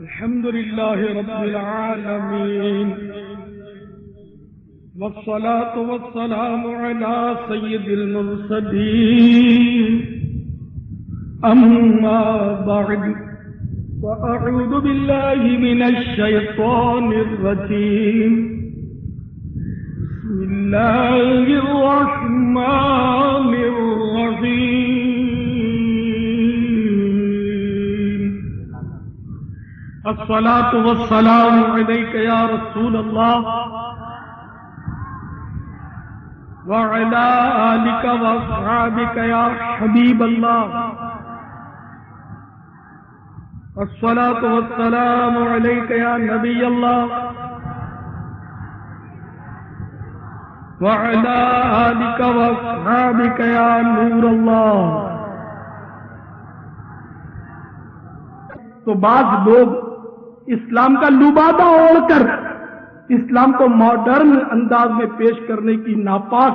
الحمد لله رب العالمين والصلاة والسلام على سيد المرسلين أما بعد فأعوذ بالله من الشيطان الرجيم بسم الله الرحمن الرحيم الصلاة والسلام عليك يا رسول الله وعلى آلك وأصحابك يا حبيب الله الصلاة والسلام عليك يا نبي الله وعلى آلك وأصحابك يا نور الله. تو بعض لوگ اسلام کا لبادہ اوڑھ کر اسلام کو ماڈرن انداز میں پیش کرنے کی ناپاک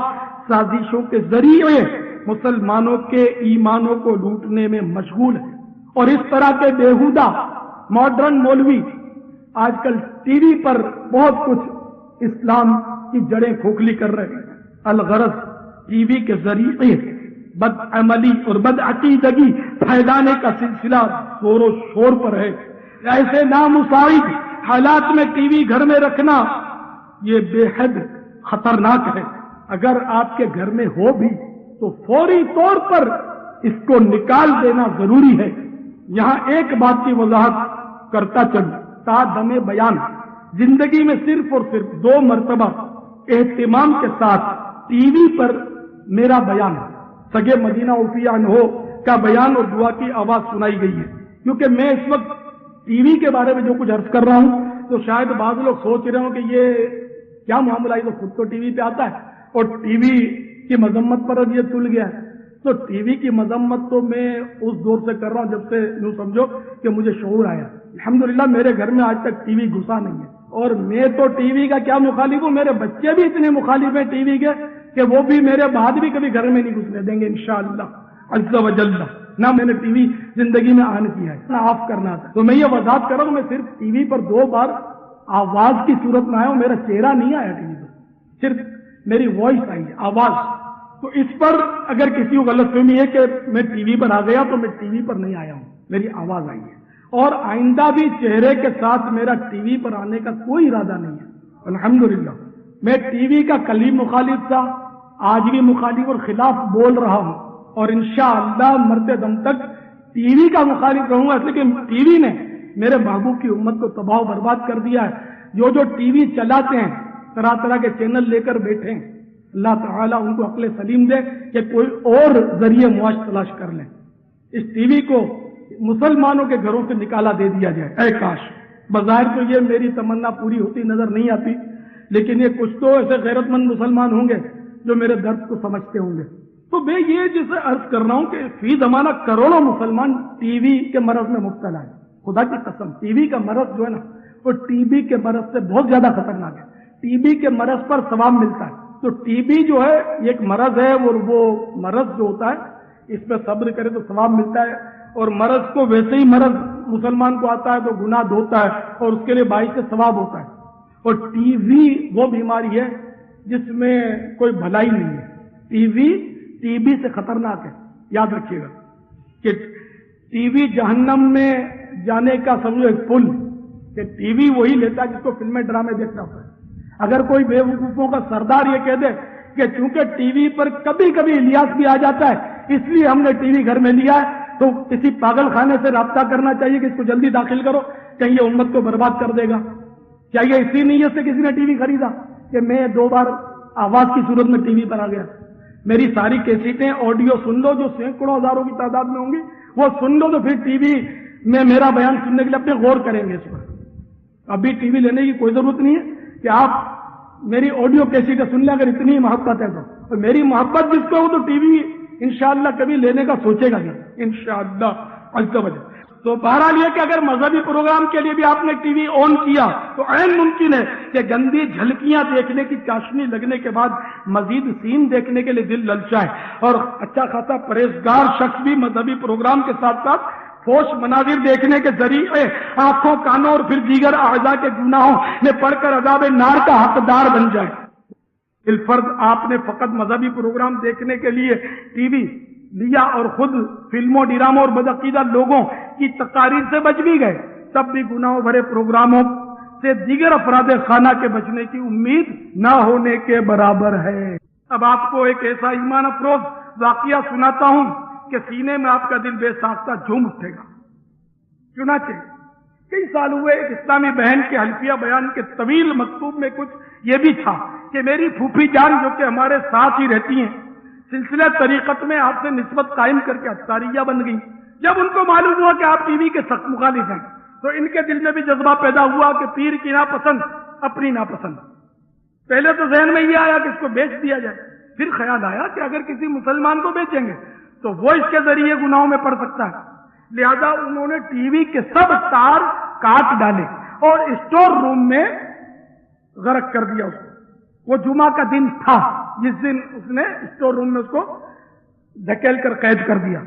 سازشوں کے ذریعے مسلمانوں کے ایمانوں کو لوٹنے میں مشغول ہے. اور اس طرح کے بےہودہ ماڈرن مولوی آج کل ٹی وی پر بہت کچھ اسلام کی جڑیں کھوکھلی کر رہے ہیں. الغرض ٹی وی کے ذریعے بد عملی اور بد عقیدگی پھیلانے کا سلسلہ زور و شور پر ہے. ایسے نامساعد حالات میں ٹی وی گھر میں رکھنا یہ بے حد خطرناک ہے. اگر آپ کے گھر میں ہو بھی تو فوری طور پر اس کو نکال دینا ضروری ہے. یہاں ایک بات کی وضاحت کرتا چلوں تا دم بیان زندگی میں صرف اور صرف 2 مرتبہ اہتمام کے ساتھ ٹی وی پر میرا بیان سگے مدینہ عفیہ عنہ کا بیان اور دعا کی آواز سنائی گئی ہے. کیونکہ میں اس وقت ٹی وی کے بارے میں جو کچھ عرض کر رہا ہوں تو شاید بعض لوگ سوچ رہے ہوں کہ یہ کیا معاملہ ہے، تو خود تو ٹی وی پہ آتا ہے اور ٹی وی کی مذمت پر یہ تل گیا ہے. تو ٹی وی کی مذمت تو میں اس دور سے کر رہا ہوں جب سے یوں سمجھو کہ مجھے شعور آیا. الحمدللہ میرے گھر میں آج تک ٹی وی گھسا نہیں ہے. اور میں تو ٹی وی کا کیا مخالف ہوں، میرے بچے بھی اتنے مخالف ہیں ٹی وی کے کہ وہ بھی میرے بعد بھی کبھی گھر میں نہیں گھسنے دیں گے انشاءاللہ عز و جل. نہ میں نے ٹی وی زندگی میں آن کیا ہے نہ آف کرنا تھا. تو میں یہ وضاحت کر رہا ہوں، میں صرف ٹی وی پر 2 بار آواز کی صورت میں آیا ہوں. میرا چہرہ نہیں آیا ٹی وی پر، صرف میری وائس آئی ہے، آواز. تو اس پر اگر کسی کو غلط فہمی ہے کہ میں ٹی وی پر آ گیا تو میں ٹی وی پر نہیں آیا ہوں، میری آواز آئی ہے. اور آئندہ بھی چہرے کے ساتھ میرا ٹی وی پر آنے کا کوئی ارادہ نہیں ہے. الحمدللہ میں ٹی وی کا کلی مخالف تھا، آج بھی مخالف اور خلاف بول رہا ہوں اور انشاءاللہ مرتے دم تک ٹی وی کا مخالف رہوں گا. اس لیے کہ ٹی وی نے میرے محبوب کی امت کو تباہ و برباد کر دیا ہے. جو ٹی وی چلاتے ہیں طرح طرح کے چینل لے کر بیٹھے ہیں، اللہ تعالیٰ ان کو عقل سلیم دے کہ کوئی اور ذریعے معاش تلاش کر لیں. اس ٹی وی کو مسلمانوں کے گھروں سے نکالا دے دیا جائے. اے کاش. بظاہر تو یہ میری تمنا پوری ہوتی نظر نہیں آتی، لیکن یہ کچھ تو ایسے غیرت مند مسلمان ہوں گے جو میرے درد کو سمجھتے ہوں گے. تو میں یہ جسے عرض کر رہا ہوں کہ فی زمانہ کروڑوں مسلمان ٹی وی کے مرض میں مبتلا ہے. خدا کی قسم ٹی وی کا مرض جو ہے نا وہ ٹی بی کے مرض سے بہت زیادہ خطرناک ہے. ٹی بی کے مرض پر ثواب ملتا ہے. تو ٹی بی جو ہے یہ ایک مرض ہے اور وہ مرض جو ہوتا ہے اس پہ صبر کرے تو ثواب ملتا ہے. اور مرض کو ویسے ہی مرض مسلمان کو آتا ہے تو گناہ دھوتا ہے اور اس کے لیے باعث سے ثواب ہوتا ہے. اور ٹی وی وہ بیماری ہے جس میں کوئی بھلائی نہیں ہے. ٹی بی سے خطرناک ہے. یاد رکھیے گا کہ ٹی وی جہنم میں جانے کا سمجھو ایک پل کہ ٹی وی وہی لیتا ہے جس کو فلمیں ڈرامے دیکھنا ہوتا ہے. اگر کوئی بے وقوفوں کا سردار یہ کہہ دے کہ چونکہ ٹی وی پر کبھی کبھی الیاس بھی آ جاتا ہے اس لیے ہم نے ٹی وی گھر میں لیا ہے، تو کسی پاگل خانے سے رابطہ کرنا چاہیے کہ اس کو جلدی داخل کرو، کہیں یہ امت کو برباد کر دے گا. کیا یہ اسی نیت سے کسی نے ٹی وی خریدا کہ میں 2 بار آواز کی صورت میں ٹی وی پر آ گیا؟ میری ساری کیسٹیں آڈیو سن لو جو سینکڑوں ہزاروں کی تعداد میں ہوں گی، وہ سن لو تو پھر ٹی وی میں میرا بیان سننے کے لیے اپنے غور کریں گے اس پر. ابھی ٹی وی لینے کی کوئی ضرورت نہیں ہے کہ آپ میری آڈیو کیسٹیں سن لیں اگر اتنی محبت ہے تو. اور میری محبت جس کو ہو تو ٹی وی انشاءاللہ کبھی لینے کا سوچے گا نہیں انشاءاللہ عز و جل. تو بہرحال یہ کہ اگر مذہبی پروگرام کے لیے بھی آپ نے ٹی وی آن کیا تو عین ممکن ہے کہ گندی جھلکیاں دیکھنے کی چاشنی لگنے کے بعد مزید سین دیکھنے کے لیے دل للچائے. اور اچھا خاصا پرہیزگار شخص بھی مذہبی پروگرام کے ساتھ ساتھ فوش مناظر دیکھنے کے ذریعے آنکھوں کانوں اور پھر دیگر اعضاء کے گناہوں میں پڑھ کر عذاب نار کا حقدار بن جائے۔ الفرض آپ نے فقط مذہبی پروگرام دیکھنے کے لیے ٹی وی لیا اور خود فلموں ڈراموں اور بدعقیدہ لوگوں کی تقاریر سے بچ بھی گئے، تب بھی گناہوں بھرے پروگراموں سے دیگر افراد خانہ کے بچنے کی امید نہ ہونے کے برابر ہے۔ اب آپ کو ایک ایسا ایمان افروز واقعہ سناتا ہوں کہ سینے میں آپ کا دل بے ساختہ جھوم اٹھے گا۔ چنانچہ کئی سال ہوئے، ایک اسلامی بہن کے حلفیہ بیان کے طویل مکتوب میں کچھ یہ بھی تھا کہ میری پھوپھی جان جو کہ ہمارے ساتھ ہی رہتی ہیں، سلسلہ طریقت میں آپ سے نسبت قائم کر کے اتاریہ بن گئی۔ جب ان کو معلوم ہوا کہ آپ ٹی وی کے سخت مخالف ہیں تو ان کے دل میں بھی جذبہ پیدا ہوا کہ پیر کی ناپسند اپنی ناپسند۔ پہلے تو ذہن میں یہ آیا کہ اس کو بیچ دیا جائے، پھر خیال آیا کہ اگر کسی مسلمان کو بیچیں گے تو وہ اس کے ذریعے گناہوں میں پڑ سکتا ہے، لہذا انہوں نے ٹی وی کے سب تار کاٹ ڈالے اور اسٹور روم میں غرق کر دیا اس کو۔ وہ جمعہ کا دن تھا جس دن اس نے اسٹور روم میں اس کو دھکیل کر قید کر دیا۔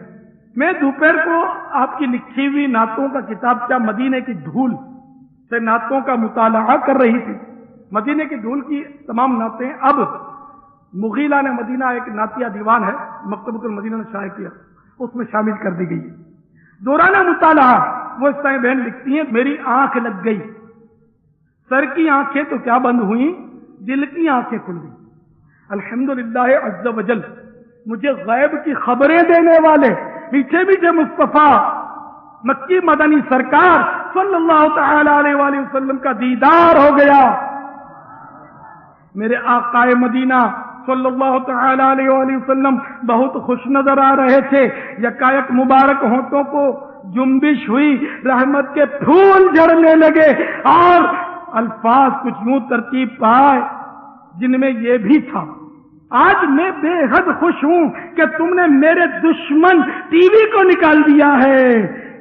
میں دوپہر کو آپ کی لکھی ہوئی نعتوں کا کتابچہ مدینے کی دھول سے نعتوں کا مطالعہ کر رہی تھی۔ مدینے کی دھول کی تمام نعتیں اب مغیلہ نے مدینہ ایک نعتیہ دیوان ہے، مکتبۃ المدینہ نے شائع کیا، اس میں شامل کر دی گئی۔ دوران مطالعہ وہ اس طرح بہن لکھتی ہیں، میری آنکھ لگ گئی، سر کی آنکھیں تو کیا بند ہوئیں، دل کی آنکھیں کھل گئی۔ الحمدللہ عز وجل مجھے غیب کی خبریں دینے والے پیچھے پیچھے مصطفیٰ مکی مدنی سرکار صلی اللہ تعالی علیہ وآلہ وسلم کا دیدار ہو گیا۔ میرے آقا مدینہ صلی اللہ تعالی علیہ وآلہ وسلم بہت خوش نظر آ رہے تھے۔ یکایک مبارک ہونٹوں کو جنبش ہوئی، رحمت کے پھول جھڑنے لگے اور الفاظ کچھ یوں ترتیب پائے جن میں یہ بھی تھا، آج میں بے حد خوش ہوں کہ تم نے میرے دشمن ٹی وی کو نکال دیا ہے،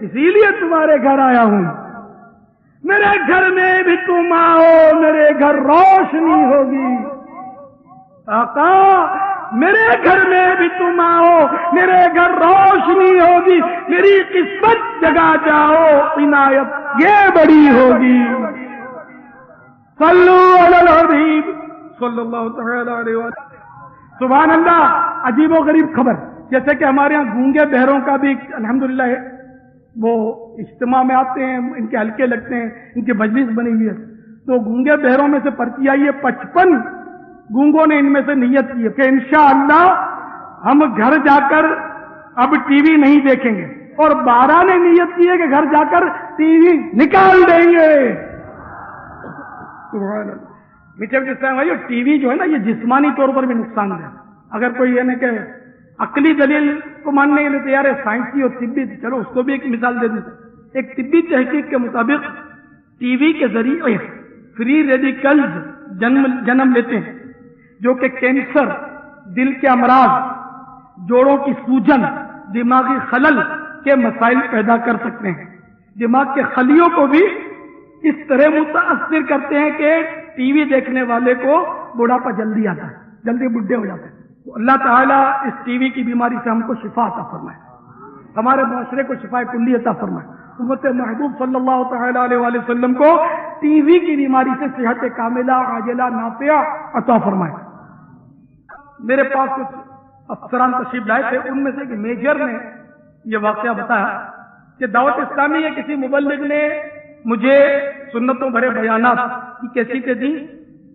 اسی لیے تمہارے گھر آیا ہوں۔ میرے گھر میں بھی تم آؤ، میرے گھر روشنی ہوگی۔ آقا میرے گھر میں بھی تم آؤ، میرے گھر روشنی ہوگی، میری قسمت جگا جاؤ، عنایت یہ بڑی ہوگی۔ صلو علی الحبیب صلی اللہ تعالی علیہ وسلم۔ سبحان اللہ، عجیب و غریب خبر، جیسے کہ ہمارے ہاں گونگے بہروں کا بھی الحمدللہ ہے، وہ اجتماع میں آتے ہیں، ان کے حلقے لگتے ہیں، ان کی مجلس بنی ہوئی ہے، تو گونگے بہروں میں سے پرچی آئی ہے، 55 گونگوں نے ان میں سے نیت کی ہے کہ انشاءاللہ ہم گھر جا کر اب ٹی وی نہیں دیکھیں گے، اور 12 نے نیت کی ہے کہ گھر جا کر ٹی وی نکال دیں گے۔ سبحان اللہ۔ میٹھے جس طرح بھائی ٹی وی جو ہے نا، یہ جسمانی طور پر بھی نقصان دہ، اگر کوئی یعنی کہ عقلی دلیل کو ماننے کے لیے تیار ہے، سائنسی اور طبی، چلو اس کو بھی ایک مثال دے دیتے۔ ایک طبی تحقیق کے مطابق ٹی وی کے ذریعے فری ریڈیکلز جنم لیتے ہیں جو کہ کینسر، دل کے امراض، جوڑوں کی سوجن، دماغی خلل کے مسائل پیدا کر سکتے ہیں۔ دماغ کے خلیوں کو بھی اس طرح متاثر کرتے ہیں کہ ٹی وی دیکھنے والے کو بڑھاپا جلدی آتا ہے، جلدی بڈھے ہو جاتے ہیں۔ اللہ تعالیٰ اس ٹی وی کی بیماری سے ہم کو شفا عطا فرمائے، ہمارے معاشرے کو شفا کلی عطا فرمائے۔ امت محبوب صلی اللہ تعالی علیہ وآلہ وسلم کو ٹی وی کی بیماری سے صحت کاملہ عاجلہ نافعہ عطا فرمائے۔ میرے پاس کچھ افسران تشریف لائے تھے، ان میں سے ایک میجر نے یہ واقعہ بتایا کہ دعوت اسلامی یا کسی مبلغ نے مجھے سنتوں بھرے بیانات کی کیسٹیں دی،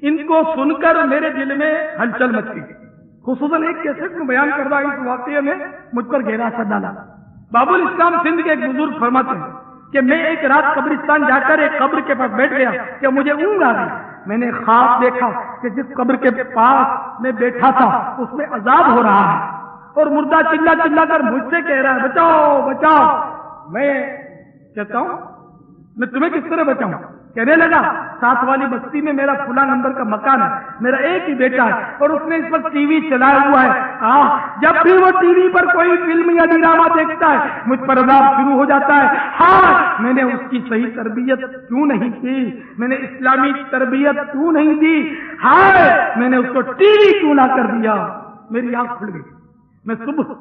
ان کو سن کر میرے دل میں ہلچل مچ گئی، خصوصاً ایک کیسٹ میں بیان کردہ اس واقعے میں مجھ پر گہرا اثر ڈالا۔ باب الاسلام سندھ کے ایک بزرگ فرماتے ہیں کہ میں ایک رات قبرستان جا کر ایک قبر کے پاس بیٹھ گیا کہ مجھے اونگ آ گئی۔ میں نے خواب دیکھا کہ جس قبر کے پاس میں بیٹھا تھا اس میں عذاب ہو رہا ہے اور مردہ چلا چلا کر مجھ سے کہہ رہا ہے بچاؤ بچاؤ۔ میں کہتا ہوں میں تمہیں کس طرح بچاؤں؟ کہنے لگا ساتھ والی بستی میں میرا فلاں نمبر کا مکان ہے، میرا ایک ہی بیٹا ہے اور اس نے اس وقت ٹی وی چلایا ہوا ہے، جب بھی وہ ٹی وی پر کوئی فلم یا ڈرامہ دیکھتا ہے مجھ پر عذاب شروع ہو جاتا ہے۔ ہاں میں نے اس کی صحیح تربیت کیوں نہیں کی، میں نے اسلامی تربیت کیوں نہیں دی، ہائے میں نے اس کو ٹی وی کیوں نہ کر دیا۔ میری آنکھ کھل گئی، میں صبح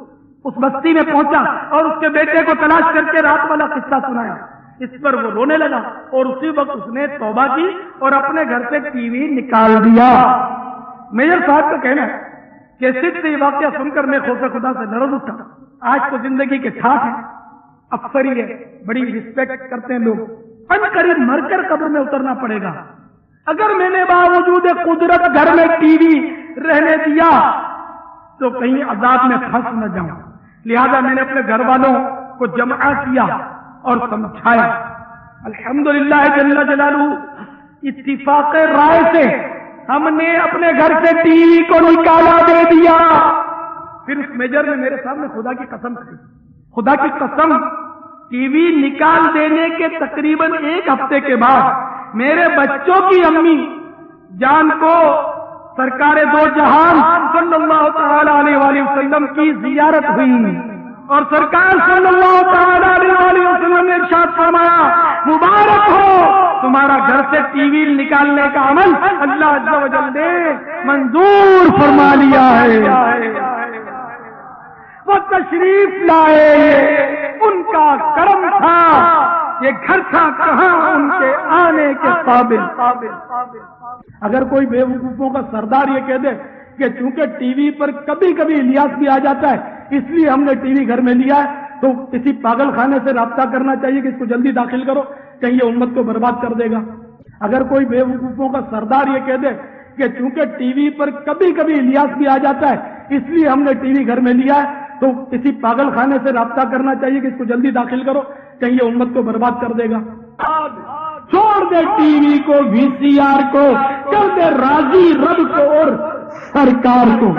اس بستی میں پہنچا اور اس کے بیٹے کو تلاش کر کے رات والا قصہ سنایا. اس پر وہ رونے لگا اور اسی وقت اس نے توبہ کی اور اپنے گھر سے ٹی وی نکال دیا. میجر صاحب کا کہنا ہے کہ صرف یہ واقعہ سن کر میں خوف خدا سے لرز اٹھا. آج تو زندگی کے ٹھاٹھ ہیں، افسری ہے، بڑی رسپیکٹ کرتے ہیں لوگ، ان قریب مر کر قبر میں اترنا پڑے گا. اگر میں نے باوجود قدرت گھر میں ٹی وی رہنے دیا تو کہیں عذاب میں پھنس نہ جاؤں. لہذا میں نے اپنے گھر والوں کو جمع کیا اور سمجھایا. الحمدللہ جل جلالہ اتفاق رائے سے ہم نے اپنے گھر سے ٹی وی کو نکالا دے دیا. پھر اس میجر نے میرے سامنے خدا کی قسم کھی، خدا کی قسم ٹی وی نکال دینے کے تقریباً ایک ہفتے کے بعد میرے بچوں کی امی جان کو سرکار دو جہان صلی اللہ تعالی علیہ وآلہ وسلم کی زیارت ہوئی اور سرکار صلی اللہ تعالی علیہ وآلہ وسلم نے ارشاد فرمایا مبارک ہو تمہارا گھر سے ٹی وی نکالنے کا عمل اللہ عز و جل نے منظور فرما لیا ہے. وہ تشریف لائے، ان کا کرم تھا، یہ گھر تھا کہاں ان کے آنے کے قابل. اگر کوئی بے وقوفوں کا سردار یہ کہہ دے کہ چونکہ ٹی وی پر کبھی کبھی الیاس بھی آ جاتا ہے اس لیے ہم نے ٹی وی گھر میں لیا ہے، تو کسی پاگل خانے سے رابطہ کرنا چاہیے کہ اس کو جلدی داخل کرو، کہیں یہ امت کو برباد کر دے گا. اگر کوئی بے وقوفوں کا سردار یہ کہہ دے کہ چونکہ ٹی وی پر کبھی کبھی الیاس بھی آ جاتا ہے اس لیے ہم نے ٹی وی گھر میں لیا ہے، تو کسی پاگل خانے سے رابطہ کرنا چاہیے کہ اس کو جلدی داخل کرو، کہیں یہ امت کو برباد کر دے گا. چھوڑ دے ٹی وی کو، وی سی آر کو، کر دے راضی رب کو اور سرکار کو.